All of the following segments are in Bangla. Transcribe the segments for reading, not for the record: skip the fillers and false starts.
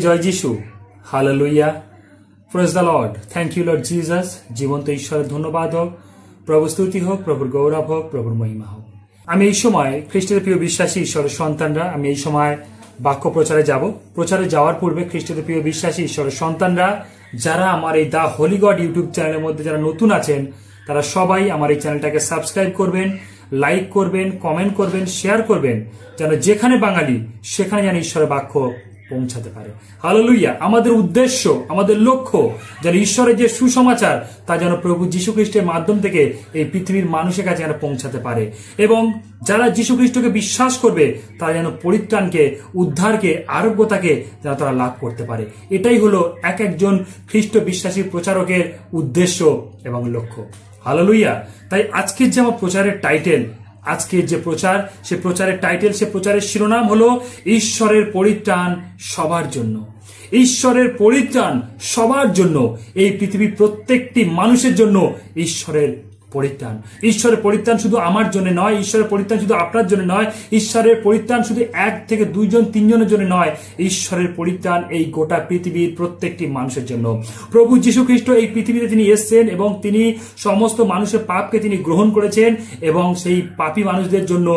জয় যিশু। Hallelujah, praise the Lord. Thank you Lord Jesus. জীবন্ত ঈশ্বরের ধন্যবাদ হোক, প্রভু স্তুতি হোক, প্রভুর গৌরব হোক, প্রভুর মহিমা হোক। আমি এই সময় খ্রিস্টের প্রিয় বিশ্বাসী ঈশ্বরের সন্তানরা, আমি এই সময় বাক্য প্রচারে যাব। প্রচারে যাওয়ার পূর্বে খ্রিস্টের প্রিয় বিশ্বাসী ঈশ্বরের সন্তানরা যারা আমার এই দা হোলি গড ইউটিউব চ্যানেলের মধ্যে যারা নতুন আছেন, তারা সবাই আমার এই চ্যানেলটাকে সাবস্ক্রাইব করবেন, লাইক করবেন, কমেন্ট করবেন, শেয়ার করবেন, যেন যেখানে বাঙালি সেখানে যেন ঈশ্বরের বাক্য পৌঁছাতে পারে। হালেলুয়া। আমাদের উদ্দেশ্য, আমাদের লক্ষ্য যেন ঈশ্বরের যে সুসমাচার তা যেন প্রভু যীশু খ্রিস্টের মাধ্যম থেকে এই পৃথিবীর মানুষের কাছে যেন পৌঁছাতে পারে, এবং যারা যীশু খ্রিস্টকে বিশ্বাস করবে তারা যেন পরিত্রাণকে, উদ্ধারকে, আরোগ্যতাকে যেন তারা লাভ করতে পারে। এটাই হলো এক একজন খ্রিস্ট বিশ্বাসী প্রচারকের উদ্দেশ্য এবং লক্ষ্য। হালেলুয়া। তাই আজকের যে আমার প্রচারের টাইটেল, আজকের যে প্রচার, সে প্রচারের টাইটেল, সে প্রচারের শিরোনাম হলো ঈশ্বরের পরিত্রাণ সবার জন্য। ঈশ্বরের পরিত্রাণ সবার জন্য, এই পৃথিবীর প্রত্যেকটি মানুষের জন্য ঈশ্বরের পরিত্রাণ। ঈশ্বরের পরিত্রাণ শুধু আমার জন্য নয়, ঈশ্বরের পরিত্রাণ শুধু আপনার জন্য নয়, ঈশ্বরের পরিত্রাণ শুধু এক থেকে দুইজন তিনজনের জন্য নয়, ঈশ্বরের পরিত্রাণ এই গোটা পৃথিবীর প্রত্যেকটি মানুষের জন্য। প্রভু যীশু খ্রিস্ট এই পৃথিবীতে তিনি এসেছেন এবং তিনি সমস্ত মানুষের পাপকে তিনি গ্রহণ করেছেন, এবং সেই পাপী মানুষদের জন্য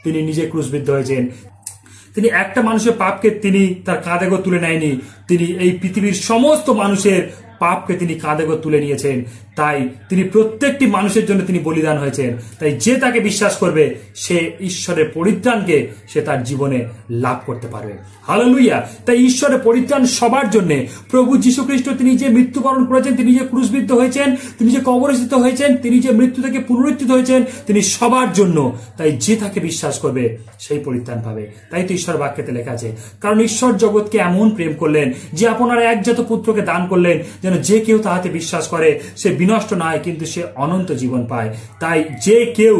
তিনি নিজে ক্রুশবিদ্ধ হয়েছেন। তিনি একটা মানুষের পাপকে তিনি তার কাঁধে করে তুলে নেয়নি, তিনি এই পৃথিবীর সমস্ত মানুষের পাপকে তিনি কাঁধে করে তুলে নিয়েছেন। তাই তিনি প্রত্যেকটি মানুষের জন্য তিনি বলিদান হয়েছেন। তাই যে তাকে বিশ্বাস করবে সে ঈশ্বরের পরিত্রাণকে সে তার জীবনে লাভ করতে পারবে। হালেলুয়া। তাই ঈশ্বরের পরিত্রাণ সবার জন্য। প্রভু যীশু খ্রিস্ট তিনি যে মৃত্যুবরণ করেছেন, তিনি যে ক্রুশবিদ্ধ হয়েছেন, তিনি যে কবরস্থিত হয়েছেন, তিনি যে মৃত্যু থেকে পুনরুত্থিত হয়েছেন, তিনি সবার জন্য। তাই যে তাকে বিশ্বাস করবে সেই পরিত্রাণ পাবে। তাই তো ঈশ্বর বাক্যেতে লেখা আছে, কারণ ঈশ্বর জগৎকে এমন প্রেম করলেন যে আপনার একজাত পুত্রকে দান করলেন, যেন যে কেউ তাহাতে বিশ্বাস করে সে বিনষ্ট না হয়, কিন্তু সে অনন্ত জীবন পায়। তাই যে কেউ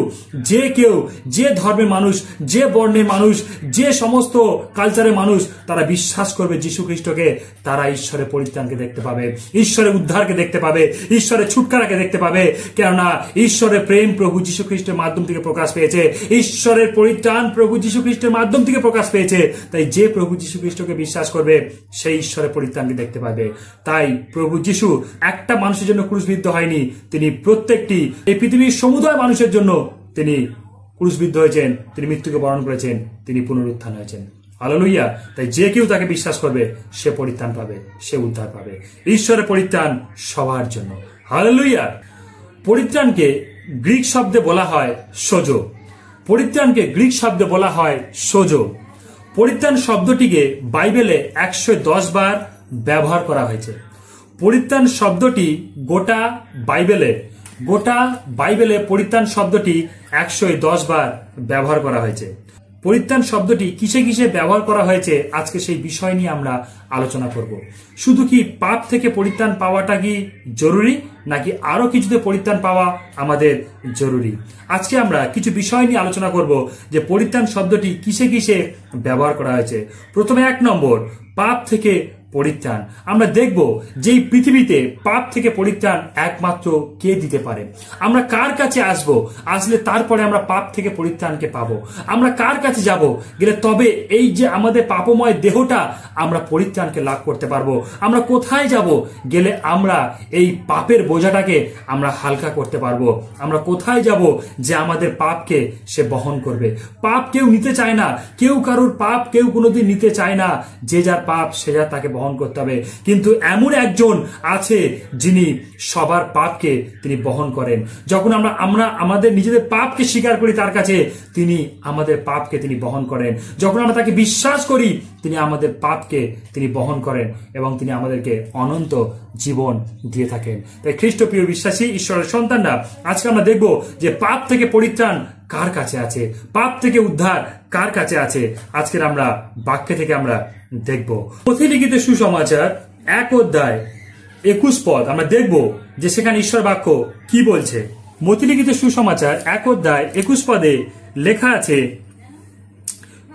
যে ধর্মের মানুষ, যে বর্ণের মানুষ, যে সমস্ত কালচারের মানুষ, তারা বিশ্বাস করবে যীশু খ্রিস্টকে, তারা ঈশ্বরের পরিত্রাণকে দেখতে পাবে, ঈশ্বরের উদ্ধারকে দেখতে পাবে, ঈশ্বরের ছুটকারাকে দেখতে পাবে। কেননা ঈশ্বরের প্রেম প্রভু যীশু খ্রিস্টের মাধ্যম থেকে প্রকাশ পেয়েছে, ঈশ্বরের পরিত্রাণ প্রভু যীশু খ্রিস্টের মাধ্যম থেকে প্রকাশ পেয়েছে। তাই যে প্রভু যীশু খ্রিস্টকে বিশ্বাস করবে সেই ঈশ্বরের পরিত্রাণকে দেখতে পাবে। তাই প্রভু যীশু একটা মানুষের জন্য ক্রুশবিদ্ধ হয়নি, তিনি প্রত্যেকটি এই পৃথিবীর সমুদায় মানুষের জন্য তিনি ক্রুশবিদ্ধ হয়েছেন, তিনি মৃত্যুকে বরণ করেছেন, তিনি পুনরুত্থান হয়েছেন। হালেলুয়া। তাই যে কেউ তাকে বিশ্বাস করবে সে পরিত্রাণ পাবে, সে উদ্ধার পাবে। ঈশ্বরের পরিত্রাণ সবার জন্য। হালেলুয়া। পরিত্রাণকে গ্রিক শব্দে বলা হয় সোজো। পরিত্রাণকে গ্রিক শব্দে বলা হয় সোজো। পরিত্রাণ শব্দটিকে বাইবেলে 110 বার ব্যবহার করা হয়েছে। পরিত্রাণ শব্দটি গোটা বাইবেলে পরিত্রাণ শব্দটি 110 বার ব্যবহার করা হয়েছে। পরিত্রাণ শব্দটি কিসে কিসে ব্যবহার করা হয়েছে, আজকে সেই বিষয় নিয়ে আমরা আলোচনা করব। শুধু কি পাপ থেকে পরিত্রাণ পাওয়াটা কি জরুরি, নাকি আরো কিছুতে পরিত্রাণ পাওয়া আমাদের জরুরি? আজকে আমরা কিছু বিষয় নিয়ে আলোচনা করব যে পরিত্রাণ শব্দটি কিসে কিসে ব্যবহার করা হয়েছে। প্রথমে 1 নম্বর, পাপ থেকে পরিত্রাণ। আমরা দেখব যে এই পৃথিবীতে পাপ থেকে পরিত্রাণ একমাত্র কে দিতে পারে। আমরা কার কাছে আসলে তারপরে আমরা পাপ থেকে পরিত্রাণকে পাবো। আমরা কার কাছে যাব গেলে তবে এই যে আমাদের পাপময় দেহটা আমরা পরিত্রাণকে লাভ করতে পারবো। আমরা কোথায় যাব গেলে আমরা এই পাপের বোঝাটাকে আমরা হালকা করতে পারবো। আমরা কোথায় যাব যে আমাদের পাপকে সে বহন করবে। পাপ কেউ নিতে চায় না, কেউ কারোর পাপ কেউ কোনোদিন নিতে চায় না। যে যার পাপ সে যার তাকে বহন করতে হবে। কিন্তু এমন একজন আছে যিনি সবার পাপকে তিনি বহন করেন। যখন আমরা আমাদের নিজেদের পাপকে স্বীকার করি তার কাছে, তিনি আমাদের পাপকে তিনি বহন করেন। যখন আমরা তাকে বিশ্বাস করি, তিনি আমাদের পাপকে তিনি বহন করেন এবং তিনি আমাদেরকে অনন্ত জীবন দিয়ে থাকেন। তাই খ্রিস্টপ্রিয় বিশ্বাসী ঈশ্বরের সন্তানরা, আজকে আমরা দেখব যে পাপ থেকে পরিত্রাণ কার কাছে আছে, পাপ থেকে উদ্ধার কার কাছে আছে। আজকের আমরা বাক্য থেকে আমরা দেখব। মথিলিখিত সুসমাচার 1 অধ্যায় 21 পদ আমরা দেখব যে সেখানে ঈশ্বর বাক্য কি বলছে। মথিলিখিত সুসমাচার 1 অধ্যায় 21 পদে লেখা আছে,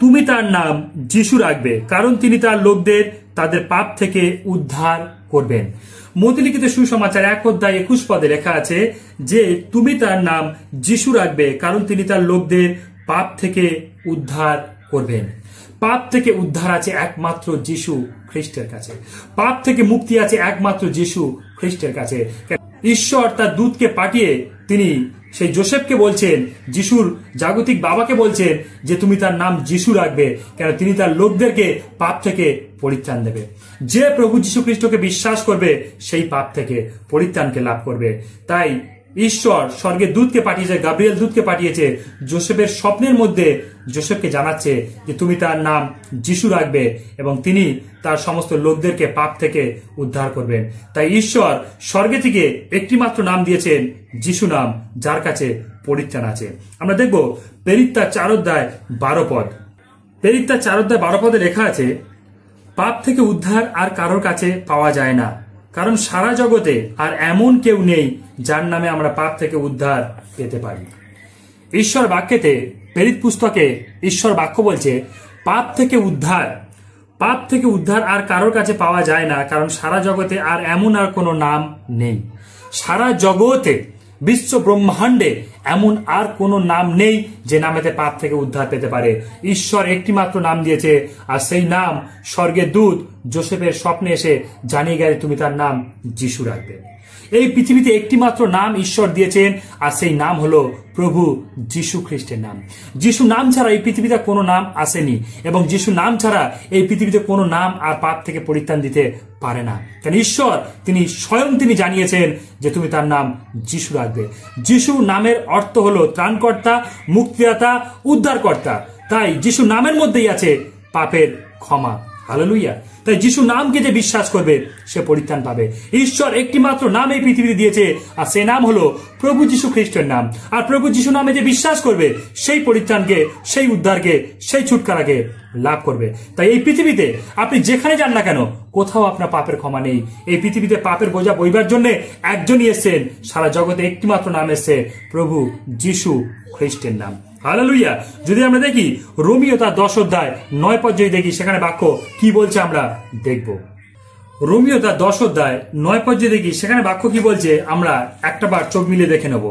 তুমি তার নাম যিশু রাখবে, কারণ তিনি তার লোকদের তাদের পাপ থেকে উদ্ধার করবেন। মথিলিখিত সুসমাচার 1 অধ্যায় 21 পদে লেখা আছে যে তুমি তার নাম যিশু রাখবে, কারণ তিনি তার লোকদের পাপ থেকে উদ্ধার করবেন। পাপ থেকে উদ্ধার আছে একমাত্র যিশু খ্রিস্টের কাছে। পাপ থেকে মুক্তি আছে একমাত্র যিশু খ্রিস্টের কাছে। ঈশ্বর তার দূতকে পাঠিয়ে তিনি সেই যোসেফকে বলছেন, যিশুর জাগতিক বাবাকে বলছেন যে তুমি তার নাম যিশু রাখবে, কেন তিনি তার লোকদেরকে পাপ থেকে পরিত্রাণ দেবে। যে প্রভু যিশু খ্রিস্টকে বিশ্বাস করবে সেই পাপ থেকে পরিত্রাণকে লাভ করবে। তাই ঈশ্বর স্বর্গের দূতকে পাঠিয়েছে, গাব্রিয়েল দূতকে পাঠিয়েছে যোসেফের স্বপ্নের মধ্যে যোসেফকে জানাচ্ছে যে তুমি তার নাম যিশু রাখবে এবং তিনি তার সমস্ত লোকদেরকে পাপ থেকে উদ্ধার করবেন। তাই ঈশ্বর স্বর্গে থেকে একটি মাত্র নাম দিয়েছেন, যিশু নাম, যার কাছে পরিত্রাণ আছে। আমরা দেখব পেরিত্তা 4:12 পদ। পেরিত্তা 4:12 পদে লেখা আছে, পাপ থেকে উদ্ধার আর কারোর কাছে পাওয়া যায় না, কারণ সারা জগতে আর এমন কেউ নেই যার নামে আমরা পাপ থেকে উদ্ধার পেতে পারি। ঈশ্বর বাক্যেতে, প্রেরিত পুস্তকে ঈশ্বর বাক্য বলছে পাপ থেকে উদ্ধার আর কারোর কাছে পাওয়া যায় না, কারণ সারা জগতে আর এমন আর কোনো নাম নেই। সারা জগতে, বিশ্ব ব্রহ্মাণ্ডে এমন আর কোনো নাম নেই যে নামেতে পাপ থেকে উদ্ধার পেতে পারে। ঈশ্বর একটি মাত্র নাম দিয়েছে, আর সেই নাম স্বর্গের দূত যোসেফের স্বপ্নে এসে জানিয়ে গেলে তুমি তার নাম যিশু রাখবে। এই পৃথিবীতে একটি মাত্র নাম ঈশ্বর দিয়েছেন, আর সেই নাম হলো প্রভু যিশু খ্রিস্টের নাম। যিশু নাম ছাড়া এই পৃথিবীতে কোনো নাম আসেনি, এবং যিশু নাম ছাড়া এই পৃথিবীতে কোনো নাম আর পাপ থেকে পরিত্রাণ দিতে পারে না। কারণ ঈশ্বর তিনি স্বয়ং তিনি জানিয়েছেন যে তুমি তার নাম যিশু রাখবে। যিশু নামের অর্থ হলো ত্রাণকর্তা, মুক্তিদাতা, উদ্ধারকর্তা। তাই যিশু নামের মধ্যেই আছে পাপের ক্ষমা। হালেলুয়া। তাই যিশু নামকে যে বিশ্বাস করবে সে পরিত্রাণ পাবে। ঈশ্বর একটি মাত্র নাম এই পৃথিবীতে দিয়েছে, আর সে নাম হলো প্রভু যিশু খ্রিস্টের নাম। আর প্রভু যিশু নামে যে বিশ্বাস করবে সেই পরিত্রাণকে, সেই উদ্ধারকে, সেই ছুটকারাকে লাভ করবে। তাই এই পৃথিবীতে আপনি যেখানে যান না কেন, কোথাও আপনার পাপের ক্ষমা নেই। এই পৃথিবীতে পাপের বোঝা বইবার জন্য একজনই এসেছেন, সারা জগতে একটি মাত্র নাম এসেছে, প্রভু যিশু খ্রিস্টের নাম। হালেলুয়া। যদি আমরা দেখি রোমিও তার 10:9 পদ যদি দেখি, সেখানে বাক্য কি বলছে আমরা দেখব। রোমিও তার 10:9 পদ যদি দেখি, সেখানে বাক্য কি বলছে আমরা একটা বার চোখ মিলিয়ে দেখে নেব।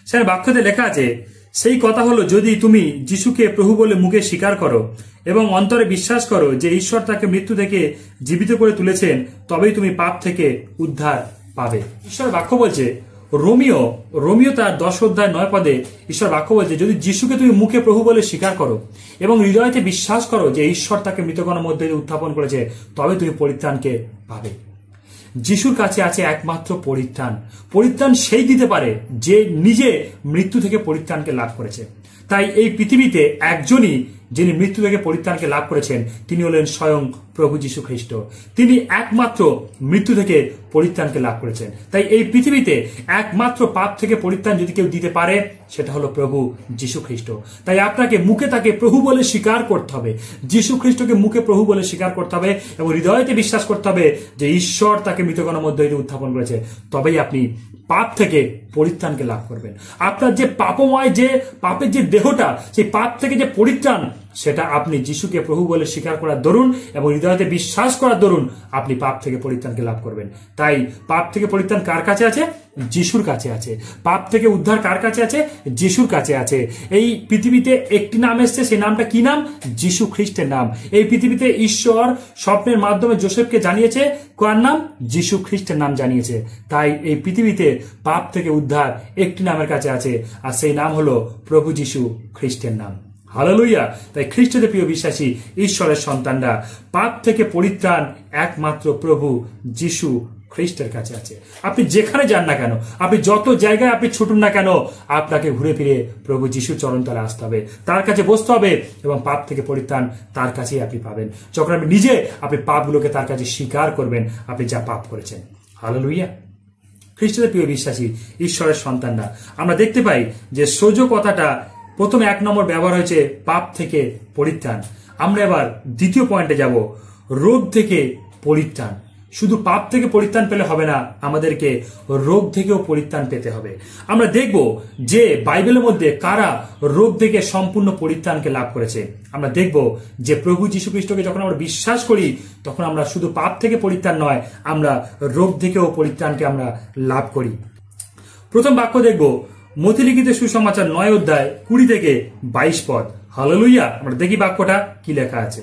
সেখানে বাক্যতে লেখা আছে, সেই কথা হলো যদি তুমি যিশুকে প্রভু বলে মুখে স্বীকার করো এবং অন্তরে বিশ্বাস করো যে ঈশ্বর তাকে মৃত্যু থেকে জীবিত করে তুলেছেন, তবেই তুমি পাপ থেকে উদ্ধার পাবে। ঈশ্বর বাক্য বলছে, রোমিও তার 10:9 পদে ঈশ্বর বাক্য বলছে, যদি যিশুকে তুমি মুখে প্রভু বলে স্বীকার করো এবং হৃদয়তে বিশ্বাস করো যে ঈশ্বর তাকে মৃতগণের মধ্যে উত্থাপন করেছে, তবে তুমি পরিত্রাণকে পাবে। যিশুর কাছে আছে একমাত্র পরিত্রাণ সেই দিতে পারে যে নিজে মৃত্যু থেকে পরিত্রাণকে লাভ করেছে। তাই এই পৃথিবীতে একজনই যিনি মৃত্যু থেকে পরিত্রাণকে লাভ করেছেন, তিনি হলেন স্বয়ং প্রভু যিশু খ্রিস্ট। তিনি একমাত্র মৃত্যু থেকে পরিত্রাণকে লাভ করেছেন। তাই এই পৃথিবীতে একমাত্র পাপ থেকে পরিত্রাণ যদি কেউ দিতে পারে, সেটা হলো প্রভু যিশু খ্রিস্ট। তাই আপনাকে মুখে তাকে প্রভু বলে স্বীকার করতে হবে, যিশু খ্রিস্টকে মুখে প্রভু বলে স্বীকার করতে হবে এবং হৃদয়তে বিশ্বাস করতে হবে যে ঈশ্বর তাকে মৃতগণের মধ্যে উত্থাপন করেছে, তবেই আপনি পাপ থেকে পরিত্রাণকে লাভ করবেন। আপনার যে পাপময়, যে পাপের যে দেহটা, সেই পাপ থেকে যে পরিত্রাণ, সেটা আপনি যিশুকে প্রভু বলে স্বীকার করার দরুন এবং হৃদয়তে বিশ্বাস করার দরুন আপনি পাপ থেকে পরিত্রাণকে লাভ করবেন। তাই পাপ থেকে পরিত্রাণ কার কাছে আছে? যিশুর কাছে আছে। পাপ থেকে উদ্ধার কার কাছে আছে? যিশুর কাছে আছে। এই পৃথিবীতে একটি নাম এসছে, সেই নামটা কি নাম? যিশু খ্রিস্টের নাম। এই পৃথিবীতে ঈশ্বর স্বপ্নের মাধ্যমে যোসেফকে জানিয়েছে, কার নাম? যিশু খ্রিস্টের নাম জানিয়েছে। তাই এই পৃথিবীতে পাপ থেকে উদ্ধার একটি নামের কাছে আছে, আর সেই নাম হলো প্রভু যিশু খ্রিস্টের নাম। হালেলুয়া। তাই খ্রিস্টতে প্রিয় বিশ্বাসী ঈশ্বরের সন্তানরা, পাপ থেকে পরিত্রাণ একমাত্র প্রভু যিশু খ্রিস্টের কাছে আছে। আপনি যেখানে যান না কেন, আপনি যত জায়গায় আপনি ছুটুন না কেন, আপনাকে ঘুরে ফিরে প্রভু যিশু চরণতলে আসতে হবে, তার কাছে বসতে হবে এবং পাপ থেকে পরিত্রাণ তার কাছেই আপনি পাবেন। যখন আপনি নিজে আপনি পাপগুলোকে তার কাছে স্বীকার করবেন, আপনি যা পাপ করেছেন। হালেলুয়া। খ্রিস্টতে প্রিয় বিশ্বাসী ঈশ্বরের সন্তানরা, আমরা দেখতে পাই যে সোজো কথাটা প্রথমে 1 নম্বর ব্যবহার হয়েছে পাপ থেকে পরিত্রাণ। আমরা এবার দ্বিতীয় পয়েন্টে যাব, রোগ থেকে পরিত্রাণ। শুধু পাপ থেকে পরিত্রাণ পেলে হবে না, আমাদেরকে রোগ থেকেও পরিত্রাণ পেতে হবে। আমরা দেখব যে বাইবেলের মধ্যে কারা রোগ থেকে সম্পূর্ণ পরিত্রাণকে লাভ করেছে। আমরা দেখব যে প্রভু যীশু খ্রিস্টকে যখন আমরা বিশ্বাস করি, তখন আমরা শুধু পাপ থেকে পরিত্রাণ নয়, আমরা রোগ থেকেও পরিত্রাণকে আমরা লাভ করি। প্রথম বাক্য দেখব মথি লিখিত সুসমাচার 9 অধ্যায় 20 থেকে 22 পদ। হালেলুয়া। আমরা দেখি বাক্যটা কি লেখা আছে।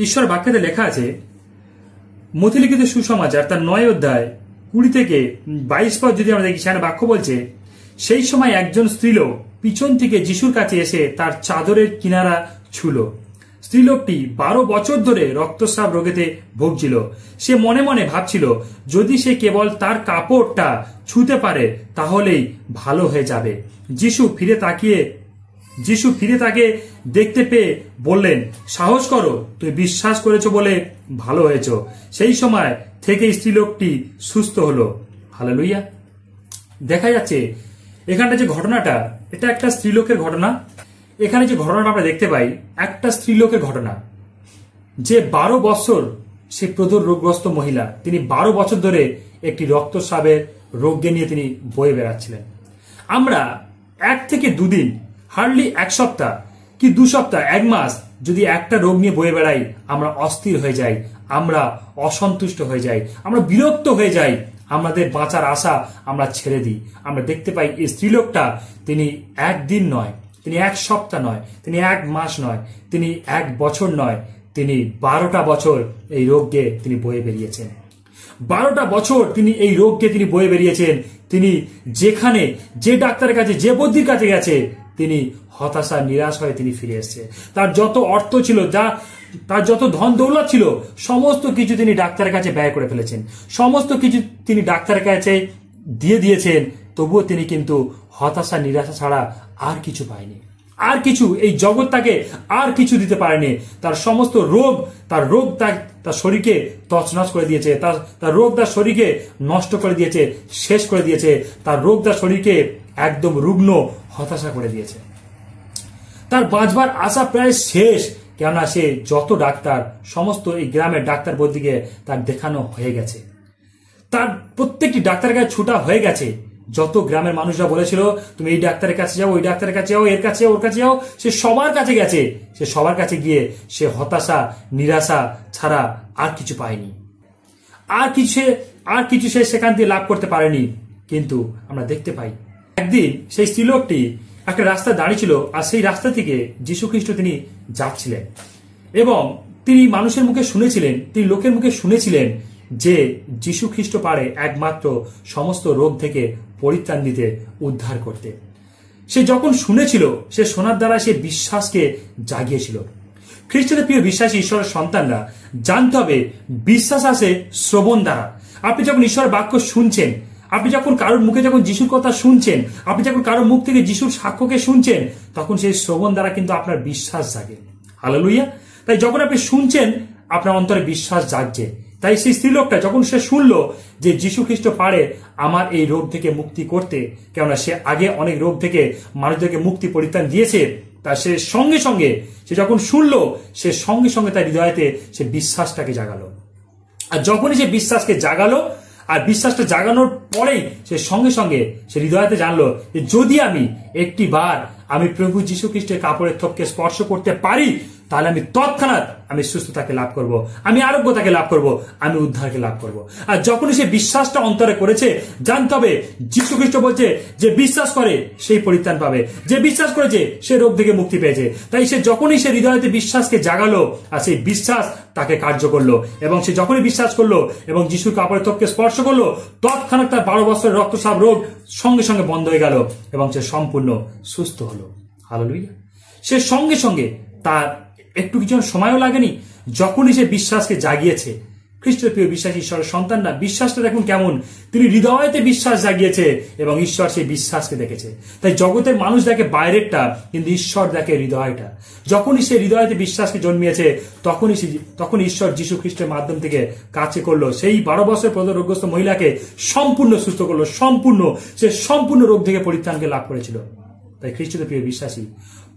ঈশ্বর বাক্যতে লেখা আছে, মথিলিখিত সুসমাচার তার 9 অধ্যায় 20 থেকে 22 পদ যদি আমরা দেখি, সেখানে বাক্য বলছে, সেই সময় একজন স্ত্রীলোক পিছন থেকে যিশুর কাছে এসে তার চাদরের কিনারা ছুল। স্ত্রীলোকটি 12 বছর ধরে রক্তস্রাব রোগেতে ভুগছিল। সে মনে মনে ভাবছিল, যদি সে কেবল তার কাপড়টা ছুঁতে পারে তাহলেই ভালো হয়ে যাবে। যিশু ফিরে তাকে দেখতে পেয়ে বললেন, সাহস করো, তুমি বিশ্বাস করেছো বলে ভালো হয়েছ। সেই সময় থেকে স্ত্রীলোকটি সুস্থ হলো। হালেলুয়া। দেখা যাচ্ছে এখানটা যে ঘটনাটা, এটা একটা স্ত্রীলোকের ঘটনা। এখানে যে ঘটনাটা আমরা দেখতে পাই, একটা স্ত্রীলোকের ঘটনা, যে 12 বছর সে প্রদর রোগগ্রস্ত মহিলা, তিনি 12 বছর ধরে একটি রক্তস্রাবের রোগকে নিয়ে তিনি বয়ে বেড়াচ্ছিলেন। আমরা 1 থেকে 2 দিন, হার্ডলি 1 সপ্তাহ কি 2 সপ্তাহ, 1 মাস যদি একটা রোগ নিয়ে বয়ে বেড়াই, আমরা অস্থির হয়ে যাই, আমরা অসন্তুষ্ট হয়ে যাই, আমরা বিরক্ত হয়ে যাই, আমাদের বাঁচার আশা আমরা ছেড়ে দিই। আমরা দেখতে পাই এই স্ত্রীলোকটা, তিনি 1 দিন নয়, তিনি 1 সপ্তাহ নয়, তিনি 1 মাস নয়, তিনি 1 বছর নয়, তিনি 12টা বছর এই রোগকে তিনি বয়ে বেরিয়েছেন। 12টা বছর তিনি এই রোগকে তিনি বয়ে বেরিয়েছেন। তিনি যেখানে যে ডাক্তারের কাছে, যে বৈদ্যের কাছে গেছে, তিনি হতাশা নিরাশ হয়ে তিনি ফিরে এসেছে। তার যত অর্থ ছিল, তার যত ধন দৌলত ছিল, সমস্ত কিছু তিনি ডাক্তারের কাছে ব্যয় করে ফেলেছেন, সমস্ত কিছু তিনি ডাক্তারের কাছে দিয়ে দিয়েছেন। তবুও তিনি কিন্তু হতাশা নিরাশা ছাড়া আর কিছু পায়নি। আর কিছু এই জগৎ তাকে আর কিছু দিতে পারেনি। তার সমস্ত রোগ, তার শরীরকে তছনছ করে দিয়েছে, তার রোগ তার শরীরকে নষ্ট করে দিয়েছে, শেষ করে দিয়েছে। তার রোগ তার শরীরকে একদম রুগ্ন, হতাশা করে দিয়েছে। তার বাঁচবার আশা প্রায় শেষ, কেননা সে যত ডাক্তার, সমস্ত এই গ্রামের ডাক্তার বৈদ্যকে তার দেখানো হয়ে গেছে। তার প্রত্যেকটি ডাক্তারের কাছে ছুটা হয়ে গেছে। যত গ্রামের মানুষরা বলেছিল, তুমি এই ডাক্তারের কাছে যাও, ওই ডাক্তারের কাছে যাও, এর কাছে, ওর কাছে যাও, সে সবার কাছে গেছে। সে সবার কাছে গিয়ে সে হতাশা নিরাশা ছাড়া আর কিছু পায়নি। আর কিছু সে সেখান দিয়ে লাভ করতে পারেনি। কিন্তু আমরা দেখতে পাই, একদিন সেই স্ত্রীলোকটি একটা রাস্তা দাঁড়িয়ে ছিল, আর সেই রাস্তা থেকে যীশু খ্রিস্ট তিনি যাচ্ছিলেন, এবং তিনি মানুষের মুখে শুনেছিলেন, তিনি লোকের মুখে শুনেছিলেন যে যীশু খ্রিস্ট পারে একমাত্র সমস্ত রোগ থেকে পরিত্রাণ দিতে, উদ্ধার করতে। সে যখন শুনেছিল, সে শোনার দ্বারা সে বিশ্বাসকে জাগিয়েছিল। খ্রিস্টের প্রিয় বিশ্বাসী ঈশ্বরের সন্তানরা জানতে হবে, বিশ্বাস আসে শ্রবণ দ্বারা। আপনি যখন ঈশ্বরের বাক্য শুনছেন, আপনি যখন কারোর মুখে যখন যিশুর কথা শুনছেন, আপনি যখন কারোর মুখ থেকে যিশুর সাক্ষ্যকে শুনছেন, তখন সেই শ্রবণ দ্বারা কিন্তু আপনার বিশ্বাস জাগে। হালেলুয়া। তাই যখন আপনি শুনছেন, আপনার অন্তরে বিশ্বাস জাগছে। তাই সেই স্ত্রীলোকটা যখন সে শুনলো যে যীশু খ্রিস্ট পারে আমার এই রোগ থেকে মুক্তি করতে, কেননা সে আগে অনেক রোগ থেকে মানুষদেরকে মুক্তি পরিত্রাণ দিয়েছে, তা সে সঙ্গে সঙ্গে সে যখন শুনলো, সে সঙ্গে সঙ্গে তার হৃদয়তে সে বিশ্বাসটাকে জাগালো। আর যখনই সে বিশ্বাসকে জাগালো, আর বিশ্বাসটা জাগানোর পরেই সে সঙ্গে সঙ্গে সে হৃদয়তে জানলো যে যদি আমি একটি বার আমি প্রভু যীশু খ্রিস্টের কাপড়ের থোপকে স্পর্শ করতে পারি, তাহলে আমি তৎক্ষণাৎ আমি সুস্থতাকে লাভ করব, আমি আরোগ্যতাকে লাভ করব, আমি উদ্ধারকে লাভ করব। আর যখনই সে বিশ্বাসটা অন্তরে করেছে, জানতে হবে যীশু খ্রিস্ট বলছে যে বিশ্বাস করে সেই পরিত্রাণ পাবে, যে বিশ্বাস করেছে সে রোগ থেকে মুক্তি পেয়েছে। তাই সে যখনই সে হৃদয়তে বিশ্বাসকে জাগালো, আর সেই বিশ্বাস তাকে কার্য করলো, এবং সে যখনই বিশ্বাস করলো এবং যিশুর কাপড়ের থোপকে স্পর্শ করলো, তৎক্ষণাৎ তার 12 বছরের রক্তস্রাব রোগ সঙ্গে সঙ্গে বন্ধ হয়ে গেল, এবং সে সম্পূর্ণ সুস্থ হলো। হালেলুয়া। সে সঙ্গে সঙ্গে, তার একটু কিছু সময়ও লাগেনি, যখনই সে বিশ্বাসকে জাগিয়েছে। খ্রিস্টের প্রিয় বিশ্বাসী ঈশ্বরের সন্তানরা, বিশ্বাসটা দেখুন কেমন, তিনি হৃদয়তে বিশ্বাস জাগিয়েছে এবং ঈশ্বর সেই বিশ্বাসকে দেখেছে। তাই জগতের মানুষ দেখে বাইরেরটা, কিন্তু ঈশ্বর দেখে হৃদয়টা। যখনই সে হৃদয়তে বিশ্বাসকে জন্মিয়েছে, তখনই ঈশ্বর যীশু খ্রিস্টের মাধ্যম থেকে কাছে করলো, সেই 12 বছরের রোগগ্রস্ত মহিলাকে সম্পূর্ণ সুস্থ করলো, সে সম্পূর্ণ রোগ থেকে পরিত্রাণকে লাভ করেছিল। তাই খ্রিস্টের প্রিয় বিশ্বাসী,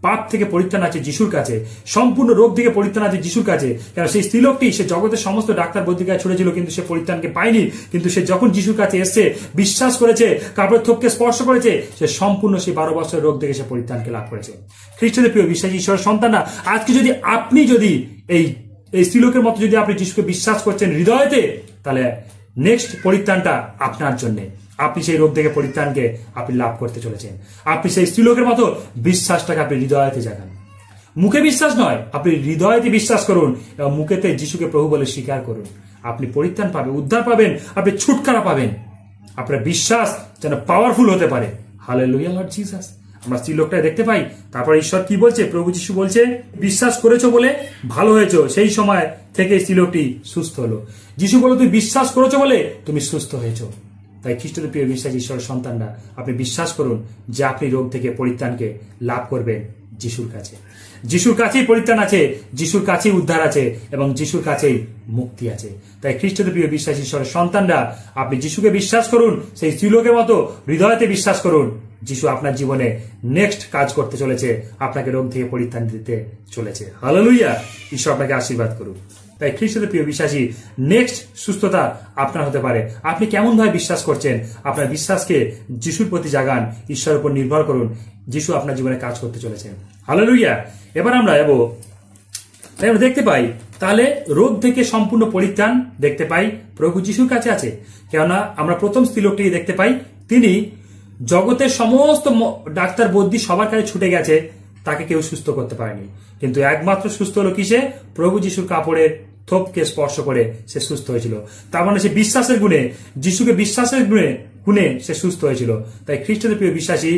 পাপ থেকে পরিত্রাণ আছে যিশুর কাছে, সম্পূর্ণ রোগ থেকে পরিত্রাণ আছে যিশুর কাছে। কারণ সেই স্ত্রীলোকটি সে জগতের সমস্ত ডাক্তার বৈদ্যিকায় ছুটেছিল, কিন্তু সে পরিত্রাণকে পায়নি। কিন্তু সে যখন যিশুর কাছে এসছে, বিশ্বাস করেছে, কাপড়ের থোপকে স্পর্শ করেছে, সে সম্পূর্ণ সেই 12 বছরের রোগ থেকে সে পরিত্রাণকে লাভ করেছে। খ্রিস্টের প্রিয় বিশ্বাসী ঈশ্বরের সন্তানরা, আজকে যদি আপনি এই স্ত্রীলোকের মতো যদি আপনি যিশুকে বিশ্বাস করছেন হৃদয়তে, তাহলে নেক্সট পরিত্রাণটা আপনার জন্য। আপনি সেই রোগ থেকে পরিত্রাণকে আপনি লাভ করতে চলেছেন। আপনি সেই স্ত্রীলোকের মতো বিশ্বাসটাকে আপনি হৃদয়তে জাগান, মুখে বিশ্বাস নয়, আপনি হৃদয়তে বিশ্বাস করুন এবং মুখেতে যিশুকে প্রভু বলে স্বীকার করুন। আপনি পরিত্রাণ পাবেন, উদ্ধার পাবেন, আপনি ছুটকারা পাবেন। আপনার বিশ্বাস যেন পাওয়ারফুল হতে পারে। Hallelujah Lord Jesus. আমরা স্ত্রী লোকটা দেখতে পাই। তারপর ঈশ্বর কি বলছে? প্রভু যিশু বলছে, বিশ্বাস করেছো বলে ভালো হয়েছো। সেই সময় থেকে স্ত্রী লোকটি সুস্থ হলো। যিশু বলো, তুমি বিশ্বাস করেছো বলে তুমি সুস্থ হয়েছো। তাই খ্রিস্টের প্রিয় বিশ্বাস ঈশ্বরের সন্তানরা, আপনি বিশ্বাস করুন যে আপনি রোগ থেকে পরিত্রাণকে লাভ করবেন যিশুর কাছে। যিশুর কাছেই পরিত্রাণ আছে, যিশুর কাছেই উদ্ধার আছে এবং যিশুর কাছেই মুক্তি আছে। তাই খ্রিস্টের প্রিয় বিশ্বাস ঈশ্বরের সন্তানরা, আপনি যিশুকে বিশ্বাস করুন, সেই স্ত্রীলোকের মতো হৃদয়তে বিশ্বাস করুন। যিশু আপনার জীবনে নেক্সট কাজ করতে চলেছে, আপনাকে রোগ থেকে পরিত্রাণ দিতে চলেছে। হালেলুয়া। ঈশ্বর আপনাকে আশীর্বাদ করুন। তাই খ্রিস্টের প্রিয় বিশ্বাসী, নেক্সট সুস্থতা আপনার হতে পারে। আপনি কেমন ভাবে বিশ্বাস করছেন? আপনার বিশ্বাসকে যিশুর প্রতি জাগান, ঈশ্বরের উপর নির্ভর করুন। যিশু আপনার জীবনে কাজ করতে চলেছেন। হালেলুয়া। এবার আমরা দেখতে পাই, তাহলে রোগ থেকে সম্পূর্ণ পরিত্রাণ দেখতে পাই প্রভু যিশুর কাছে আছে। কেননা আমরা প্রথম স্ত্রীলোকটিকে দেখতে পাই, তিনি জগতের সমস্ত ডাক্তার বৈদ্য সবার কাছে ছুটে গেছে, তাকে কেউ সুস্থ করতে পারেনি। কিন্তু একমাত্র সুস্থ হলো কিসে? প্রভু যিশুর কাপড়ের থোপকে স্পর্শ করে সে সুস্থ হয়েছিল। তার মানে সে বিশ্বাসের গুণে, যিশুকে বিশ্বাসের গুণে সে সুস্থ হয়েছিল। তাই খ্রিস্টের প্রিয় বিশ্বাসী,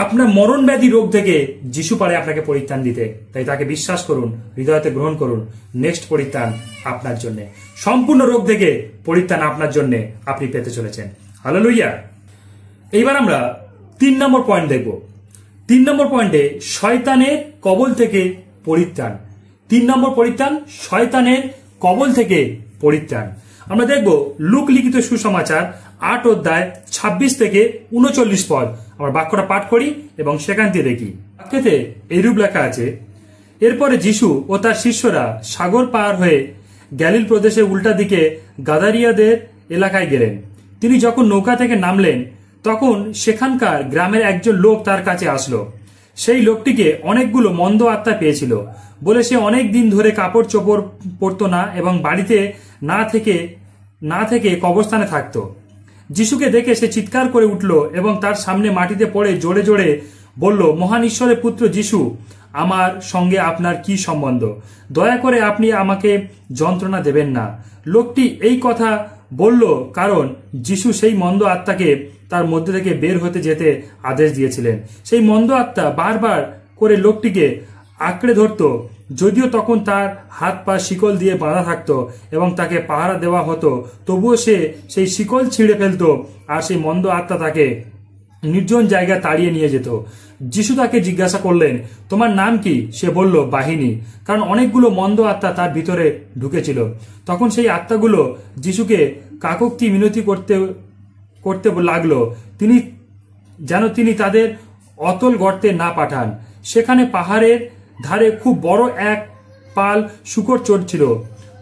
আপনার মরণ ব্যাধি রোগ থেকে যিশু পারে আপনাকে পরিত্রাণ দিতে। তাই তাকে বিশ্বাস করুন, হৃদয়তে গ্রহণ করুন। নেক্সট পরিত্রাণ আপনার জন্য, সম্পূর্ণ রোগ থেকে পরিত্রাণ আপনার জন্য আপনি পেতে চলেছেন। হালেলুয়া। এইবার আমরা 3 নম্বর পয়েন্ট দেখব। 3 নম্বর পয়েন্টে শয়তানের কবল থেকে পরিত্রাণ। 3 নম্বর পরিত্রাণ, শয়তানের কবল থেকে পরিত্রাণ। আমরা দেখব লুক লিখিত সুসমাচার 8 অধ্যায় 26 থেকে 39 পদ। আমরা বাক্যটা পাঠ করি এবং সেখান থেকে দেখি। বাক্যতে এইরূপ লেখা আছে, এরপরে যিশু ও তার শিষ্যরা সাগর পার হয়ে গ্যালিল প্রদেশের উল্টা দিকে গাদারিয়াদের এলাকায় গেলেন। তিনি যখন নৌকা থেকে নামলেন, তখন সেখানকার গ্রামের একজন লোক তার কাছে আসলো। সেই লোকটিকে অনেকগুলো মন্দ আত্মা পেয়েছিল বলে সে অনেক দিন ধরে কাপড় চোপড় পরতো না এবং বাড়িতে না থেকে কবরস্থানে থাকতো। যিশুকে দেখে সে চিৎকার করে উঠল এবং তার সামনে মাটিতে পড়ে জোরে জোরে বলল, মহান ঈশ্বরের পুত্র যিশু, আমার সঙ্গে আপনার কি সম্বন্ধ? দয়া করে আপনি আমাকে যন্ত্রণা দেবেন না। লোকটি এই কথা বলল কারণ যিশু সেই মন্দ আত্মাকে তার মধ্যে থেকে বের হতে যেতে আদেশ দিয়েছিলেন। সেই মন্দ আত্মা বারবার করে লোকটিকে আঁকড়ে ধরত, যদিও তখন তার হাত পা শিকল দিয়ে বাঁধা থাকতো এবং তাকে পাহারা দেওয়া হতো, তবুও সে সেই শিকল ছিঁড়ে ফেলত আর সেই মন্দ আত্মা তাকে নির্জন জায়গায় তাড়িয়ে নিয়ে যেত। যিশু তাকে জিজ্ঞাসা করলেন, তোমার নাম কি? সে বলল, বাহিনী, কারণ অনেকগুলো মন্দ আত্মা তার ভিতরে ঢুকেছিল। তখন সেই আত্মাগুলো যিশুকে কাকতি মিনতি করতে লাগলো তিনি তাদের অতল গর্তে না পাঠান। সেখানে পাহাড়ের ধারে খুব বড় এক পাল শূকর চড়ছিল।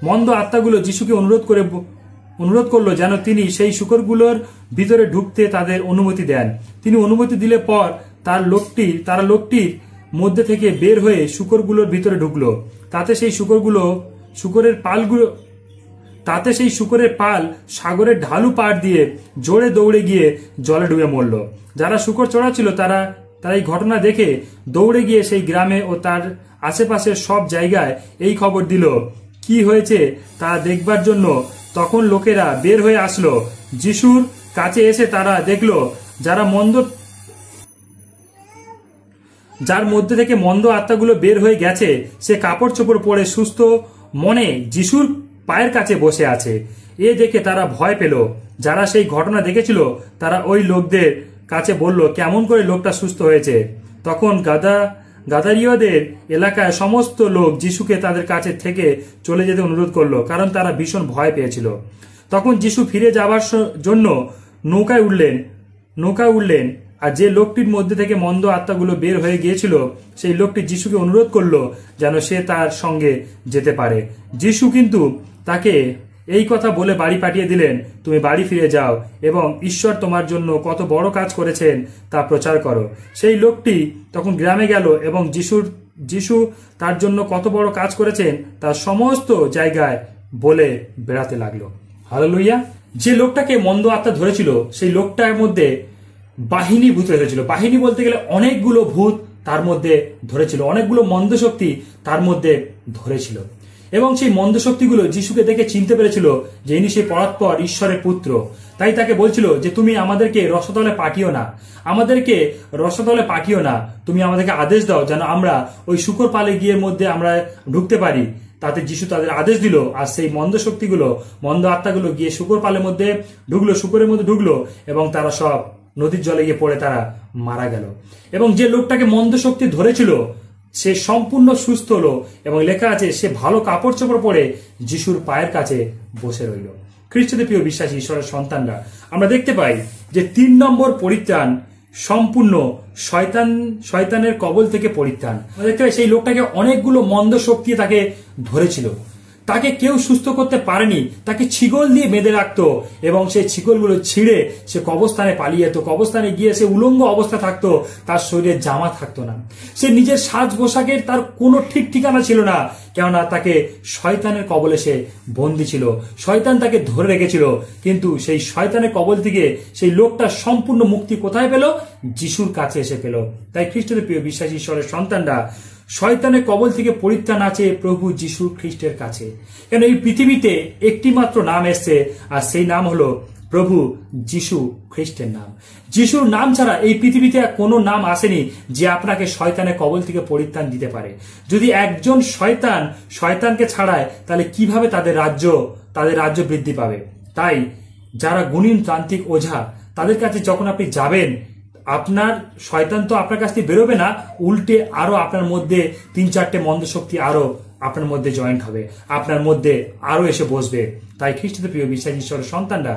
মন্দ আত্মাগুলো যিশুকে অনুরোধ করলো যেন তিনি সেই শূকরগুলোর ভিতরে ঢুকতে তাদের অনুমতি দেন। তিনি অনুমতি দিলে পর তারা লোকটির মধ্যে থেকে বের হয়ে শূকরগুলোর ভিতরে ঢুকলো। তাতে সেই শূকরের পাল সাগরের ঢালু পাড় দিয়ে জোরে দৌড়ে গিয়ে জলে ডুবে মরল। যারা শূকর চড়াচ্ছিল তারা এই ঘটনা দেখে দৌড়ে গিয়ে সেই গ্রামে ও তার আশেপাশের সব জায়গায় এই খবর দিল। কি হয়েছে তা দেখবার জন্য তখন লোকেরা বের হয়ে আসলো। যিশুর কাছে এসে তারা দেখলো যার মধ্যে থেকে মন্দ আত্মাগুলো বের হয়ে গেছে সে কাপড় চোপড় পরে সুস্থ মনে যিশুর পায়ের কাছে বসে আছে। এ দেখে তারা ভয় পেল। যারা সেই ঘটনা দেখেছিল তারা ওই লোকদের কাছে বলল, কেমন করে লোকটা সুস্থ হয়েছে। তখন গাদারীয়দের এলাকায় সমস্ত লোক যিশুকে তাদের কাছে থেকে চলে যেতে অনুরোধ করলো, কারণ তারা ভীষণ ভয় পেয়েছিল। তখন যিশু ফিরে যাবার জন্য নৌকায় উঠলেন আর যে লোকটির মধ্যে থেকে মন্দ আত্মাগুলো বের হয়ে গিয়েছিল সেই লোকটি যিশুকে অনুরোধ করলো যেন সে তার সঙ্গে যেতে পারে। যিশু কিন্তু তাকে এই কথা বলে বাড়ি পাঠিয়ে দিলেন, তুমি বাড়ি ফিরে যাও এবং ঈশ্বর তোমার জন্য কত বড় কাজ করেছেন তা প্রচার করো। সেই লোকটি তখন গ্রামে গেল এবং যিশু তার জন্য কত বড় কাজ করেছেন তার সমস্ত জায়গায় বলে বেড়াতে লাগলো। হালেলুয়া। যে লোকটাকে মন্দ আত্মা ধরেছিল সেই লোকটার মধ্যে বাহিনী ভূত হয়েছিল। বাহিনী বলতে গেলে অনেকগুলো ভূত তার মধ্যে ধরেছিল, অনেকগুলো মন্দ শক্তি তার মধ্যে ধরেছিল। এবং সেই মন্দ শক্তিগুলো যিশুকে দেখে চিনতে পেরেছিল যে ইনি সেই পরাৎপর ঈশ্বরের পুত্র। তাই তাকে বলছিল যে তুমি আমাদেরকে রসতলে পাঠিও না, তুমি আমাদেরকে আদেশ দাও যেন আমরা ওই শূকর পালে গিয়ে মধ্যে আমরা ঢুকতে পারি। তাতে যিশু তাদের আদেশ দিল, আর সেই মন্দ শক্তিগুলো, মন্দ আত্মাগুলো গিয়ে শূকর পালের মধ্যে শুকরের মধ্যে ঢুকলো, এবং তারা সব নদীর জলে গিয়ে পড়ে তারা মারা গেল। এবং যে লোকটাকে মন্দ শক্তি ধরেছিল সে সম্পূর্ণ সুস্থ হলো, এবং লেখা আছে সে ভালো কাপড় চোপড় পরে যিশুর পায়ের কাছে বসে রইল। খ্রিস্টদের প্রিয় বিশ্বাসী ঈশ্বরের সন্তানরা, আমরা দেখতে পাই যে 3 নম্বর পরিত্রাণ সম্পূর্ণ শয়তানের কবল থেকে পরিত্রাণ। আমরা দেখতে পাই সেই লোকটাকে অনেকগুলো মন্দ শক্তি তাকে ধরেছিল, তাকে কেউ সুস্থ করতে পারেনি, তাকে ছিগল দিয়ে বেঁধে রাখতো, এবং সেই ছিগলগুলো ছিঁড়ে সে কবরস্থানে পালিয়ে যেত। কবরস্থানে গিয়ে সে উলঙ্গ অবস্থা থাকতো, তার শরীরে জামা থাকতো না, সে নিজের সাজ পোশাকের তার কোনো ঠিক ঠিকানা ছিল না, কেননা তাকে শয়তানের কবলে সে বন্দী ছিল, শয়তান তাকে ধরে রেখেছিল। কিন্তু সেই শয়তানের কবল থেকে সেই লোকটা সম্পূর্ণ মুক্তি কোথায় পেল? যিশুর কাছে এসে পেল। তাই খ্রিস্টের প্রিয় বিশ্বাসী ঈশ্বরের সন্তানরা, শয়তানের কবল থেকে পরিত্রাণ আছে প্রভু যিশু খ্রিস্টের কাছে। কেন এই পৃথিবীতে একটি মাত্র নাম এসছে, আর সেই নাম হলো প্রভু যিশু খ্রিস্টের নাম। যিশুর নাম ছাড়া এই পৃথিবীতে কোনো নাম আসেনি যে আপনাকে শয়তানের কবল থেকে পরিত্রাণ দিতে পারে। যদি একজন শয়তানকে ছাড়ায়, তাহলে কিভাবে তাদের রাজ্য বৃদ্ধি পাবে? তাই যারা গুণীন তান্ত্রিক ওঝা, তাদের কাছে যখন আপনি যাবেন, আপনার শয়তান তো আপনার কাছ থেকে বেরোবে না, উল্টে আরো আপনার মধ্যে 3-4টে মন্দ শক্তি আরো আপনার মধ্যে জয়েন্ট হবে, আপনার মধ্যে আরো এসে বসবে। তাই খ্রিস্টের প্রিয় বিশ্বাসী ঈশ্বরের সন্তানরা,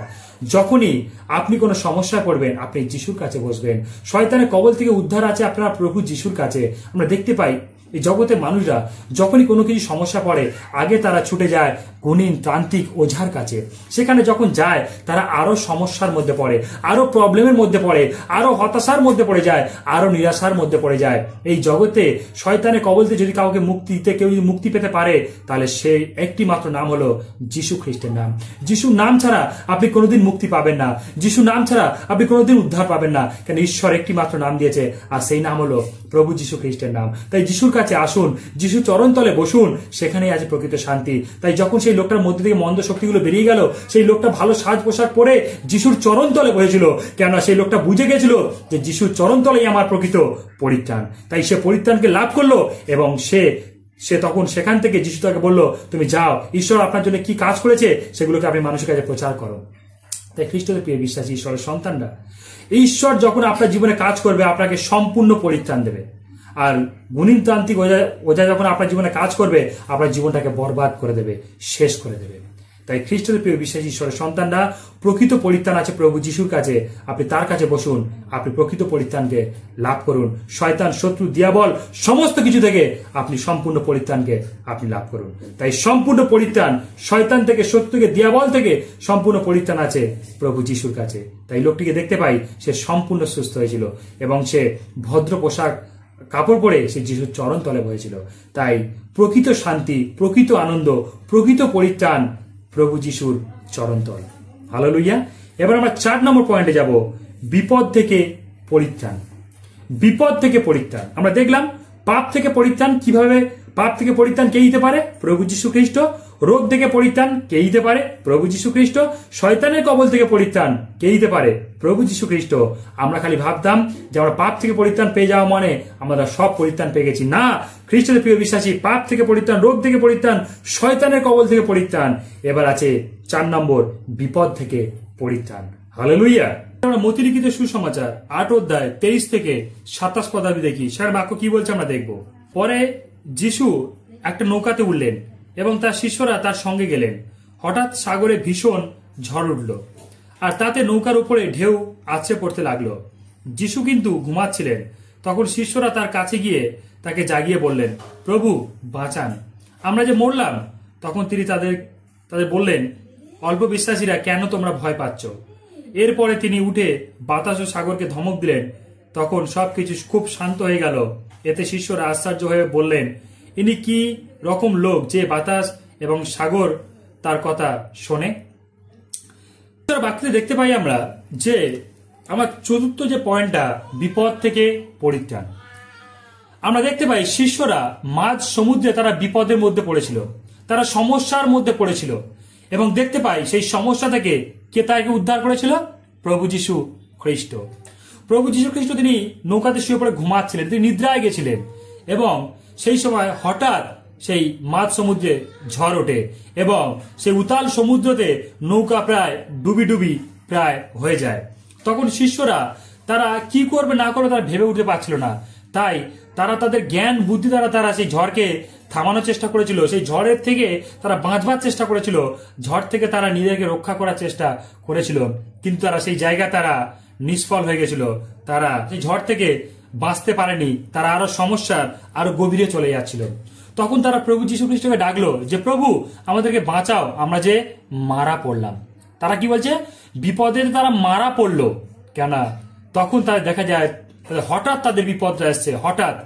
যখনই আপনি কোনো সমস্যায় পড়বেন, আপনি যিশুর কাছে বসবেন। শয়তানের কবল থেকে উদ্ধার আছে আপনার প্রভু যিশুর কাছে। আমরা দেখতে পাই এই জগতে মানুষরা যখনই কোনো কিছু সমস্যা পড়ে, আগে তারা ছুটে যায় গুণীন তান্ত্রিক ওঝার কাছে। সেখানে যখন যায়, তারা আরো সমস্যার মধ্যে পড়ে, আরো প্রবলেমের মধ্যে পড়ে, আরো হতাশার মধ্যে পড়ে যায়, আরো নিরাশার মধ্যে পড়ে যায়। এই জগতে শয়তানের কবল থেকে যদি কাউকে কেউ মুক্তি পেতে পারে, তাহলে সেই একটি মাত্র নাম হলো যিশু খ্রিস্টের নাম। যিশুর নাম ছাড়া আপনি কোনোদিন মুক্তি পাবেন না, যিশুর নাম ছাড়া আপনি কোনোদিন উদ্ধার পাবেন না। কেন ঈশ্বর একটি মাত্র নাম দিয়েছে, আর সেই নাম হলো প্রভু যিশু খ্রিস্টের নাম। তাই যিশুর কাছে আসুন, যিশু চরণ তলে বসুন, সেখানেই আছে প্রকৃত শান্তি। তাই যখন সেই লোকটার মধ্যে থেকে মন্দ শক্তিগুলো বেরিয়ে গেল, সেই লোকটা ভালো সাজ পোশাক পরে যিশুর চরণ তলে বসেছিল, কেননা সেই লোকটা বুঝে গেছিল যে যিশুর চরণ তলেই আমার প্রকৃত পরিত্রাণ। তাই সে পরিত্রাণকে লাভ করলো, এবং সে তখন সেখান থেকে যিশু তাকে বলল, তুমি যাও, ঈশ্বর আপনার জন্য কি কাজ করেছে সেগুলোকে আপনি মানুষের কাছে প্রচার করো। তাই খ্রিস্টের প্রিয় বিশ্বাসী ঈশ্বরের সন্তানরা, ঈশ্বর যখন আপনার জীবনে কাজ করবে, আপনাকে সম্পূর্ণ পরিত্রাণ দেবে। আর গুণীন তান্ত্রিক ওঝা যখন আপনার জীবনে কাজ করবে, আপনার জীবনটাকে বরবাদ করে দেবে, শেষ করে দেবে। তাই খ্রিস্টের প্রিয় বিশ্বাসী ঈশ্বরের সন্তানরা, প্রকৃত পরিত্রাণ আছে প্রভু যিশুর কাছে। আপনি তার কাছে বসুন, আপনি প্রকৃত পরিত্রাণকে লাভ করুন। শয়তান, শত্রু, দিয়াবল সমস্ত কিছু থেকে আপনি সম্পূর্ণ পরিত্রাণকে আপনি লাভ করুন। তাই সম্পূর্ণ পরিত্রাণ শয়তান থেকে, শত্রু থেকে, দিয়াবল থেকে সম্পূর্ণ পরিত্রাণ আছে প্রভু যিশুর কাছে। তাই লোকটিকে দেখতে পাই, সে সম্পূর্ণ সুস্থ হয়েছিল, এবং সে ভদ্র পোশাক কাপড় পরে সে যিশুর চরণ তলে বসেছিল। তাই প্রকৃত শান্তি, প্রকৃত আনন্দ, প্রকৃত পরিত্রাণ প্রভু যিশুর চরণতল। হালেলুয়া। এবার আমরা 4 নম্বর পয়েন্টে যাব, বিপদ থেকে পরিত্রাণ। বিপদ থেকে পরিত্রাণ আমরা দেখলাম। পাপ থেকে পরিত্রাণ কিভাবে? পাপ থেকে পরিত্রাণ কে দিতে পারে? প্রভু যিশু খ্রিস্ট। রোগ থেকে পরিত্রাণ কে দিতে পারে? প্রভু যিশু খ্রিস্ট। শয়তানের কবল থেকে পরিত্রাণ কে দিতে পারে? প্রভু যিশু খ্রিস্ট। আমরা খালি ভাবতাম যে আমরা পাপ থেকে পরিত্রাণ পেয়ে যাওয়া মানে আমরা সব পরিত্রাণ পেয়ে গেছি। না, খ্রিস্টের প্রিয় বিশ্বাসী, পাপ থেকে পরিত্রাণ, রোগ থেকে পরিত্রাণ, শয়তানের কবল থেকে পরিত্রাণ। এবার আছে 4 নম্বর, বিপদ থেকে পরিত্রাণ। হালেলুয়া। আমরা মতিলিখিত সুসমাচার 8 অধ্যায় 23 থেকে 27 পদ দেখি। স্যার বাক্য কি বলছে আমরা দেখব। পরে যিশু একটা নৌকাতে উঠলেন এবং তার শিষ্যরা তার সঙ্গে গেলেন। হঠাৎ সাগরে ভীষণ ঝড় উঠল, আর তাতে নৌকার উপরে ঢেউ আছড়ে পড়তে লাগলো। যিশু কিন্তু ঘুমাচ্ছিলেন। তখন শিষ্যরা তার কাছে গিয়ে তাকে জাগিয়ে বললেন, প্রভু বাঁচান, আমরা যে মরলাম। তখন তিনি তাদের বললেন, অল্প বিশ্বাসীরা, কেন তোমরা ভয় পাচ্ছ? এরপরে তিনি উঠে বাতাস ও সাগরকে ধমক দিলেন। তখন সবকিছু খুব শান্ত হয়ে গেল। এতে শিষ্যরা আশ্চর্য হয়ে বললেন, ইনি কি রকম লোক যে বাতাস এবং সাগর তার কথা শোনে? বাক্যে দেখতে পাই আমরা যে আমার চতুর্থ যে পয়েন্টটা, বিপদ থেকে পরিত্রাণ। আমরা দেখতে পাই শিষ্যরা মাঝ সমুদ্রে তারা বিপদের মধ্যে পড়েছিল, তারা সমস্যার মধ্যে পড়েছিল, এবং দেখতে পাই সেই সমস্যা থেকে কে তাকে উদ্ধার করেছিল? প্রভু যীশু খ্রিস্ট। প্রভু যীশু খ্রিস্ট তিনি নৌকাতে শুয়ে পড়ে ঘুমাচ্ছিলেন, তিনি নিদ্রায় গেছিলেন, এবং সেই সময় হঠাৎ সেই মাঝ সমুদ্রে ঝড় ওঠে এবং সেই উতাল সমুদ্রতে নৌকা প্রায় ডুবি প্রায় হয়ে যায়। তখন শিষ্যরা তারা কি করবে না করবে তারা ভেবে উঠতে পারছিল না। তাই তারা তাদের জ্ঞান বুদ্ধি দ্বারা তারা সেই ঝড়কে থামানোর চেষ্টা করেছিল, সেই ঝড়ের থেকে তারা বাঁচবার চেষ্টা করেছিল, ঝড় থেকে তারা নিজেকে রক্ষা করার চেষ্টা করেছিল, কিন্তু তারা সেই জায়গা তারা নিষ্ফল হয়ে গেছিল। তারা সেই ঝড় থেকে বাঁচতে পারেনি, তারা আরো সমস্যার আরো গভীরে চলে যাচ্ছিল। তখন তারা প্রভু যীশু খ্রিস্টকে ডাকলো যে প্রভু আমাদেরকে বাঁচাও, আমরা যে মারা পড়লাম। তারা কি বলছে? বিপদে তারা মারা পড়লো কেন? তখন তারা দেখা যায় হঠাৎ তাদের বিপদটা আসছে, হঠাৎ।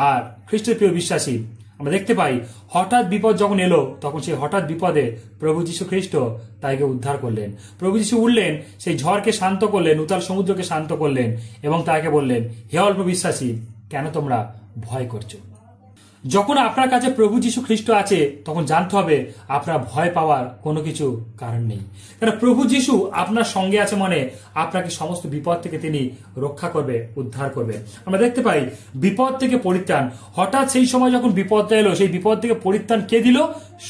আর খ্রিস্টের প্রিয় বিশ্বাসী, আমরা দেখতে পাই হঠাৎ বিপদ যখন এলো তখন সেই হঠাৎ বিপদে প্রভু যীশু খ্রিস্ট তাকে উদ্ধার করলেন। প্রভু যীশু উঠলেন, সেই ঝড়কে শান্ত করলেন, উতাল সমুদ্রকে শান্ত করলেন এবং তাকে বললেন, হে অল্প বিশ্বাসী, কেন তোমরা ভয় করছো? যখন আপনার কাছে প্রভু যীশু খ্রিস্ট আছে তখন জানতে হবে আপনার ভয় পাওয়ার কোনো কিছু কারণ নেই। কারণ প্রভু যীশু আপনার সঙ্গে আছে মানে আপনাকে সমস্ত বিপদ থেকে তিনি রক্ষা করবে, উদ্ধার করবে। আমরা দেখতে পাই বিপদ থেকে পরিত্রাণ, হঠাৎ সেই সময় যখন বিপদটা এলো সেই বিপদ থেকে পরিত্রাণ কে দিল?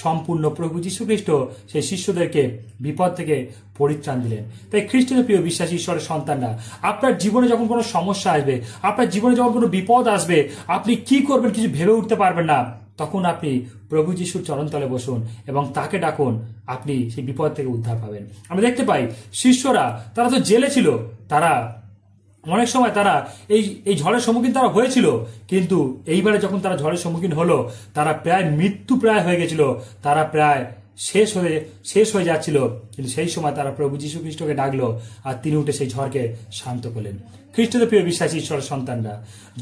সম্পূর্ণ প্রভু যীশু খ্রিস্ট সেই শিষ্যদেরকে বিপদ থেকে পরিত্রাণ দিলেন। তাই খ্রিস্টের প্রিয় বিশ্বাসী ঈশ্বরের সন্তানরা, আপনার জীবনে যখন কোনো সমস্যা আসবে, আপনার জীবনে যখন কোনো বিপদ আসবে, আপনি কি করবেন কিছু ভেবে উঠতে পারবেন না, তখন আপনি প্রভু যীশুর চরণতলে বসুন এবং তাকে ডাকুন, আপনি সেই বিপদ থেকে উদ্ধার পাবেন। আমরা দেখতে পাই শিষ্যরা তারা তো জেলে ছিল, তারা অনেক সময় তারা এই ঝড়ের সম্মুখীন তারা হয়েছিল, কিন্তু এইবারে যখন তারা ঝড়ের সম্মুখীন হলো তারা প্রায় মৃত্যু প্রায় হয়ে গেছিল, তারা প্রায় শেষ হয়ে যাচ্ছিল, কিন্তু সেই সময় তারা প্রভু যীশু খ্রিস্টকে ডাকলো আর তিনি উঠে সেই ঝড়কে শান্ত করলেন। খ্রিস্টের প্রিয় বিশ্বাসী ঈশ্বরের সন্তানরা,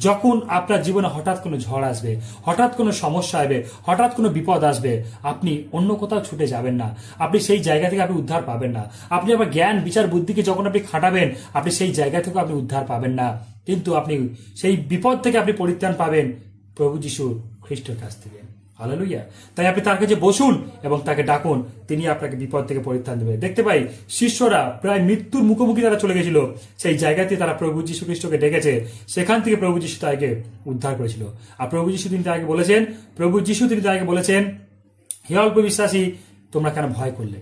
যখন আপনার জীবনে হঠাৎ কোনো ঝড় আসবে, হঠাৎ কোনো সমস্যা আসবে, হঠাৎ কোনো বিপদ আসবে, আপনি অন্য কোথাও ছুটে যাবেন না, আপনি সেই জায়গা থেকে আপনি উদ্ধার পাবেন না। আপনি আবার জ্ঞান বিচার বুদ্ধিকে যখন আপনি খাটাবেন, আপনি সেই জায়গা থেকে আপনি উদ্ধার পাবেন না, কিন্তু আপনি সেই বিপদ থেকে আপনি পরিত্রাণ পাবেন প্রভু যীশু খ্রিস্টের কাছ থেকে। হালেলুয়া। তাই আপনি তার কাছে বসুন এবং তাকে ডাকুন, তিনি আপনাকে বিপদ থেকে পরিত্রাণ দেবে। দেখতে পাই শিষ্যরা প্রায় মৃত্যুর মুখোমুখি তারা চলে গেছিল, সেই জায়গাতে তারা প্রভু যীশু খ্রিস্টকে ডেকেছে, সেখান থেকে প্রভু যীশু তাকে উদ্ধার করেছিল। আর প্রভু যীশু তিনি তাকে বলেছেন, হে অল্প বিশ্বাসী, তোমরা কেন ভয় করলে?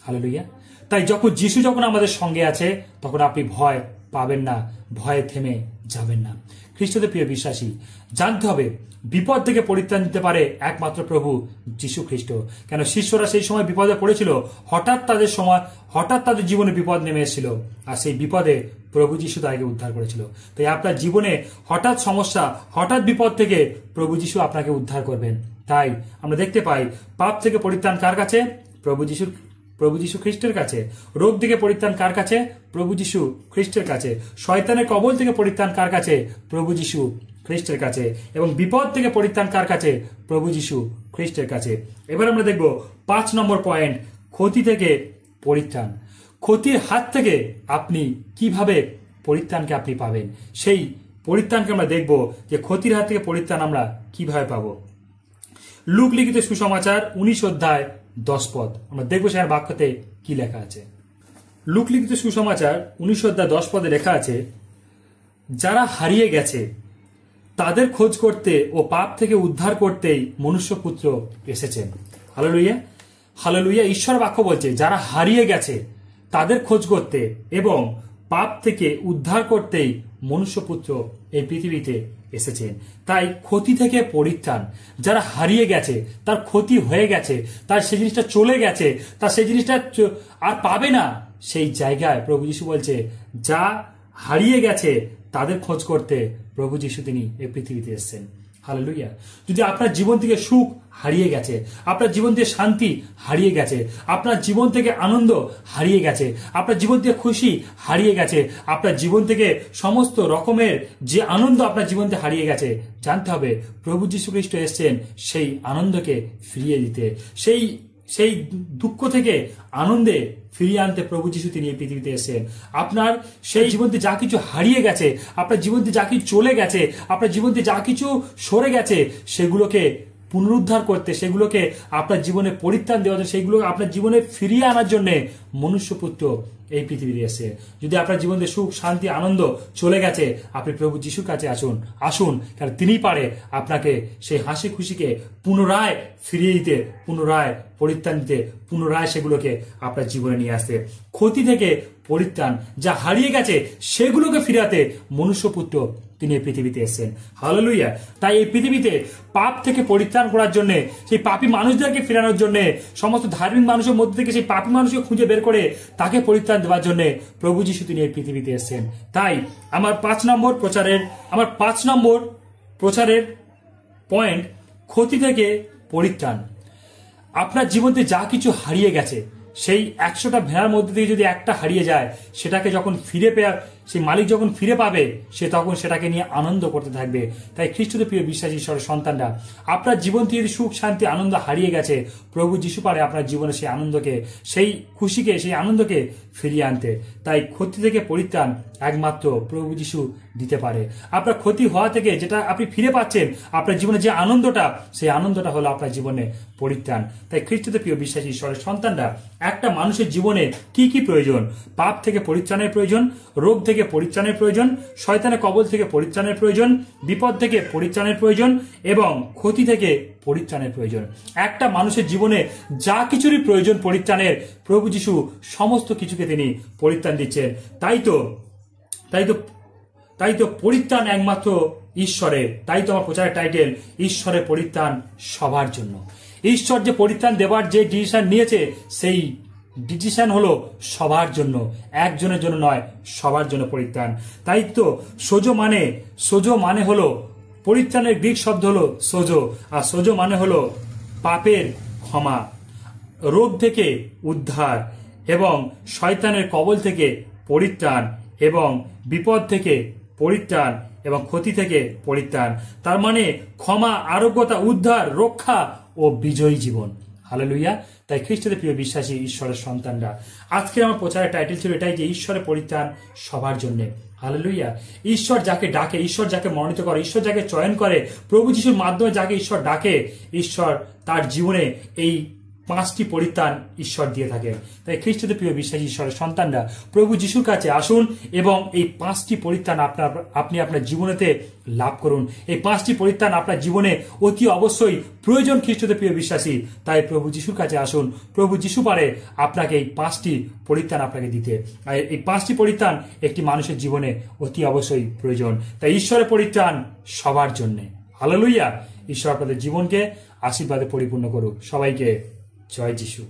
হালেলুয়া। তাই যীশু যখন আমাদের সঙ্গে আছে তখন আপনি ভয় পাবেন না, ভয়ে থেমে যাবেন না। খ্রিস্টদের প্রিয় বিশ্বাসী, জানতে হবে বিপদ থেকে পরিত্রাণ দিতে পারে একমাত্র প্রভু যীশু খ্রিস্ট। কেন শিষ্যরা সেই সময় বিপদে পড়েছিল, হঠাৎ তাদের জীবনে বিপদ নেমে এসেছিল, আর সেই বিপদে প্রভু যীশু তাকে উদ্ধার করেছিল। তাই আপনার জীবনে হঠাৎ সমস্যা, হঠাৎ বিপদ থেকে প্রভু যীশু আপনাকে উদ্ধার করবেন। তাই আমরা দেখতে পাই পাপ থেকে পরিত্রাণ কার কাছে? প্রভু যীশু খ্রিস্টের কাছে। রোগ থেকে পরিত্রাণ কার কাছে? প্রভু যীশু খ্রিস্টের কাছে। শয়তানের কবল থেকে পরিত্রাণ কার কাছে? প্রভু যীশু খ্রিস্টের কাছে। এবং বিপদ থেকে পরিত্রাণ কার কাছে? প্রভু যীশু খ্রিস্টের কাছে। এবার আমরা দেখব 5 নম্বর পয়েন্ট, ক্ষতি থেকে পরিত্রাণ। ক্ষতির হাত থেকে আপনি কিভাবে পরিত্রাণকে আপনি পাবেন, সেই পরিত্রাণকে আমরা দেখব যে ক্ষতির হাত থেকে পরিত্রাণ আমরা কিভাবে পাবো। লুক লিখিত সুসমাচার 19 অধ্যায় 10 পদ আমরা দেখবো সেখানে বাক্যতে কি লেখা আছে। লুক লিখিত সুসমাচার 19 অধ্যায় 10 পদে লেখা আছে, যারা হারিয়ে গেছে তাদের খোঁজ করতে ও পাপ থেকে উদ্ধার করতেই মনুষ্যপুত্র এসেছেন। Hallelujah, hallelujah. ঈশ্বর বাক্য বলছে যারা হারিয়ে গেছে তাদের খোঁজ করতে এবং পাপ থেকে উদ্ধার করতেই মনুষ্যপুত্র এই পৃথিবীতে এসেছেন। তাই ক্ষতি থেকে পরিত্রাণ, যারা হারিয়ে গেছে, তার ক্ষতি হয়ে গেছে, তার সেই জিনিসটা চলে গেছে, তার সেই জিনিসটা আর পাবে না, সেই জায়গায় প্রভু যীশু বলছে যা হারিয়ে গেছে তাদের খোঁজ করতে প্রভু যীশু তিনি এই পৃথিবীতে এসেছেন। হালেলুয়া। যদি আপনার জীবন থেকে সুখ হারিয়ে গেছে, আপনার জীবন থেকে শান্তি হারিয়ে গেছে, আপনার জীবন থেকে আনন্দ হারিয়ে গেছে, আপনার জীবন থেকে খুশি হারিয়ে গেছে, আপনার জীবন থেকে সমস্ত রকমের যে আনন্দ আপনার জীবন থেকে হারিয়ে গেছে, জানতে হবে প্রভু যীশু খ্রিস্ট এসেছেন সেই আনন্দকে ফিরিয়ে দিতে, সেই সেই দুঃখ থেকে আনন্দে ফিরিয়ে আনতে প্রভু যিশু তিনি এই পৃথিবীতে এসেছেন। আপনার সেই জীবনতে যা কিছু হারিয়ে গেছে, আপনার জীবনতে যা কিছু চলে গেছে, আপনার জীবনতে যা কিছু সরে গেছে, সেগুলোকে পুনরুদ্ধার করতে, সেগুলোকে আপনার জীবনে পরিত্রাণ দেওয়ার জন্য, সেগুলো আপনার জীবনে ফিরিয়ে আনার জন্য মনুষ্যপুত্র এই পৃথিবীতে এসে। যদি আপনার জীবনে সুখ, শান্তি, আনন্দ চলে গেছে, আপনি প্রভু যিশুর কাছে আসুন, কারণ তিনি পারে আপনাকে সেই হাসি খুশিকে পুনরায় ফিরিয়ে দিতে, পুনরায় পরিত্রাণ দিতে, পুনরায় সেগুলোকে আপনার জীবনে নিয়ে আসতে। ক্ষতি থেকে পরিত্রাণ, যা হারিয়ে গেছে সেগুলোকে ফিরাতে মনুষ্যপুত্র তিনি এই পৃথিবীতে এসেছেন। হালেলুয়া। তাই এই পৃথিবীতে পাপ থেকে পরিত্রাণ করার জন্য, সেই পাপী মানুষদেরকে ফেরানোর জন্য, সমস্ত ধার্মিক মানুষের মধ্যে থেকে সেই পাপী মানুষকে খুঁজে বের করে তাকে পরিত্রাণ দেওয়ার জন্য প্রভু যিশু তিনি এই পৃথিবীতে এসেছেন। তাই আমার 5 নম্বর প্রচারের পয়েন্ট, ক্ষতি থেকে পরিত্রাণ। আপনার জীবনে যা কিছু হারিয়ে গেছে, সেই 100টা ভেড়ার মধ্যে থেকে যদি একটা হারিয়ে যায়, সেটাকে যখন সেই মালিক যখন ফিরে পাবে, সে তখন সেটাকে নিয়ে আনন্দ করতে থাকবে। তাই খ্রিস্টতে প্রিয় বিশ্বাসী ঈশ্বরের সন্তানরা, আপনার জীবন থেকে যদি সুখ, শান্তি, আনন্দ হারিয়ে গেছে, প্রভু যিশু পারে আপনার জীবনে সেই আনন্দকে, সেই খুশিকে, সেই আনন্দকে ফিরিয়ে আনতে। তাই ক্ষতি থেকে পরিত্রাণ একমাত্র প্রভু যিশু দিতে পারে। আপনার ক্ষতি হওয়া থেকে যেটা আপনি ফিরে পাচ্ছেন, আপনার জীবনে যে আনন্দটা, সেই আনন্দটা হলো আপনার জীবনে পরিত্রাণ। তাই খ্রিস্টতে প্রিয় বিশ্বাসী ঈশ্বরের সন্তানরা, একটা মানুষের জীবনে কি কি প্রয়োজন? পাপ থেকে পরিত্রাণের প্রয়োজন, রোগ থেকে পরিত্রাণের প্রয়োজন, শয়তানের কবল থেকে পরিত্রাণের প্রয়োজন, বিপদ থেকে পরিত্রাণের প্রয়োজন এবং ক্ষতি থেকে পরিত্রাণের প্রয়োজন। একটা মানুষের জীবনে যা কিছুরই প্রয়োজন পরিত্রাণের, প্রভু যিশু সমস্ত কিছুকে তিনি পরিত্রাণ দিচ্ছেন। তাই তো পরিত্রাণ একমাত্র ঈশ্বরের। তাই তো আমার প্রচারের টাইটেল, ঈশ্বরের পরিত্রাণ সবার জন্য। ঈশ্বর যে পরিত্রাণ দেবার যে ডিসিশন নিয়েছে, সেই ডিসিশন হলো সবার জন্য, একজনের জন্য নয়, সবার জন্য পরিত্রাণ। তাই তো সোজো মানে হলো, পরিত্রাণের গ্রিক শব্দ হলো সোজো, আর সোজো মানে হলো পাপের ক্ষমা, রোগ থেকে উদ্ধার এবং শয়তানের কবল থেকে পরিত্রাণ এবং বিপদ থেকে পরিত্রাণ এবং ক্ষতি থেকে পরিত্রাণ। তার মানে ক্ষমা, আরোগ্যতা, উদ্ধার, রক্ষা ও বিজয়ী জীবন। হালেলুয়া। তাই খ্রিস্টদের প্রিয় বিশ্বাসী ঈশ্বরের সন্তানরা, আজকে আমার প্রচারের টাইটেল ছিল এটাই যে ঈশ্বরের পরিত্রাণ সবার জন্য। হালেলুয়া। ঈশ্বর যাকে ডাকে, ঈশ্বর যাকে মনোনীত করে, ঈশ্বর যাকে চয়ন করে, প্রভু যিশুর মাধ্যমে যাকে ঈশ্বর ডাকে, ঈশ্বর তার জীবনে এই 5টি পরিত্রাণ ঈশ্বর দিয়ে থাকেন। তাই খ্রিস্টদের প্রিয় বিশ্বাসী ঈশ্বরের সন্তানরা, প্রভু যিশুর কাছে আসুন এবং এই 5টি পরিত্রাণ আপনি আপনার জীবনেতে লাভ করুন। এই 5টি পরিত্রাণ আপনার জীবনে অতি অবশ্যই প্রয়োজন খ্রিস্টদের প্রিয় বিশ্বাসী। তাই প্রভু যিশুর কাছে আসুন, প্রভু যিশু পারে আপনাকে এই 5টি পরিত্রাণ আপনাকে দিতে। আর এই 5টি পরিত্রাণ একটি মানুষের জীবনে অতি অবশ্যই প্রয়োজন। তাই ঈশ্বরের পরিত্রাণ সবার জন্য। হালেলুয়া। ঈশ্বর আপনাদের জীবনকে আশীর্বাদে পরিপূর্ণ করুক। সবাইকে জয় যিশু।